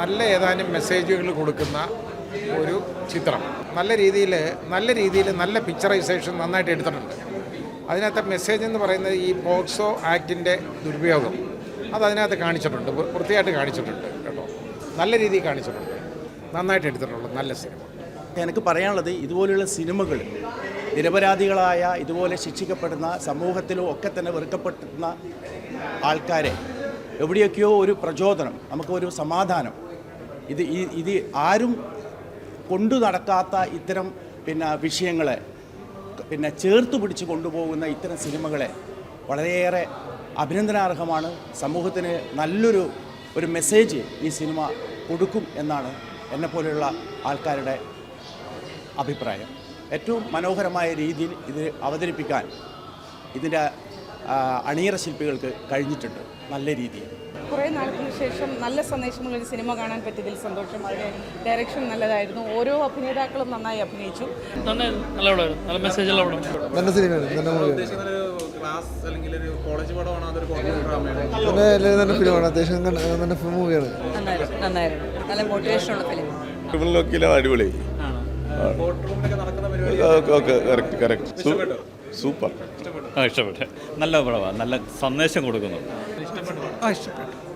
നല്ല ഏതാനും മെസ്സേജുകൾ കൊടുക്കുന്ന ഒരു ചിത്രം. നല്ല രീതിയിൽ നല്ല പിക്ചറൈസേഷൻ നന്നായിട്ട് എടുത്തിട്ടുണ്ട്. അതിനകത്തെ മെസ്സേജ് എന്ന് പറയുന്നത് ഈ പോക്സോ ആക്ടിൻ്റെ ദുരുപയോഗം അതിനകത്ത് കാണിച്ചിട്ടുണ്ട്, വൃത്തിയായിട്ട് കാണിച്ചിട്ടുണ്ട് കേട്ടോ. നല്ല രീതിയിൽ കാണിച്ചിട്ടുണ്ട്, നന്നായിട്ട് എടുത്തിട്ടുള്ളത് നല്ല സിനിമ. എനിക്ക് പറയാനുള്ളത്, ഇതുപോലെയുള്ള സിനിമകൾ നിരപരാധികളായ ഇതുപോലെ ശിക്ഷിക്കപ്പെടുന്ന സമൂഹത്തിലും ഒക്കെ തന്നെ വെറുക്കപ്പെടുന്ന ആൾക്കാരെ എവിടെയൊക്കെയോ ഒരു പ്രചോദനം, നമുക്കൊരു സമാധാനം, ഇത് ആരും കൊണ്ടു നടക്കാത്ത ഇത്തരം വിഷയങ്ങളെ ചേർത്ത് പിടിച്ച് കൊണ്ടുപോകുന്ന ഇത്തരം സിനിമകളെ വളരെയേറെ അഭിനന്ദനാർഹമാണ്. സമൂഹത്തിന് നല്ലൊരു മെസ്സേജ് ഈ സിനിമ കൊടുക്കും എന്നാണ് എന്നെപ്പോലെയുള്ള ആൾക്കാരുടെ അഭിപ്രായം. ഏറ്റവും മനോഹരമായ രീതിയിൽ ഇത് അവതരിപ്പിക്കാൻ ഇതിൻ്റെ അണിയറ ശില്പികൾക്ക് കഴിഞ്ഞിട്ടുണ്ട് നല്ല രീതിയിൽ. കുറേ നാൾക്ക് ശേഷം നല്ല സന്ദേശമുള്ളൊരു സിനിമ കാണാൻ പറ്റിയതിൽ സന്തോഷം. അതിൻ്റെ ഡയറക്ഷൻ നല്ലതായിരുന്നു, ഓരോ അഭിനേതാക്കളും നന്നായി അഭിനയിച്ചു. നല്ല മെസ്സേജുള്ള നല്ല സിനിമയാണ്, നല്ല ഫിലിമാണ്, അത്യാവശ്യം നല്ല മൂവിയാണ്. നന്നായിരുന്നു, നല്ല മോട്ടിവേഷനുള്ള ഫിലിം. ക്രിമിനൽ അടിപൊളി, സൂപ്പർ. ഇഷ്ടപ്പെട്ടു. നല്ല പടമാണ്, നല്ല സന്ദേശം കൊടുക്കുന്നു. ഇഷ്ടപ്പെട്ടു.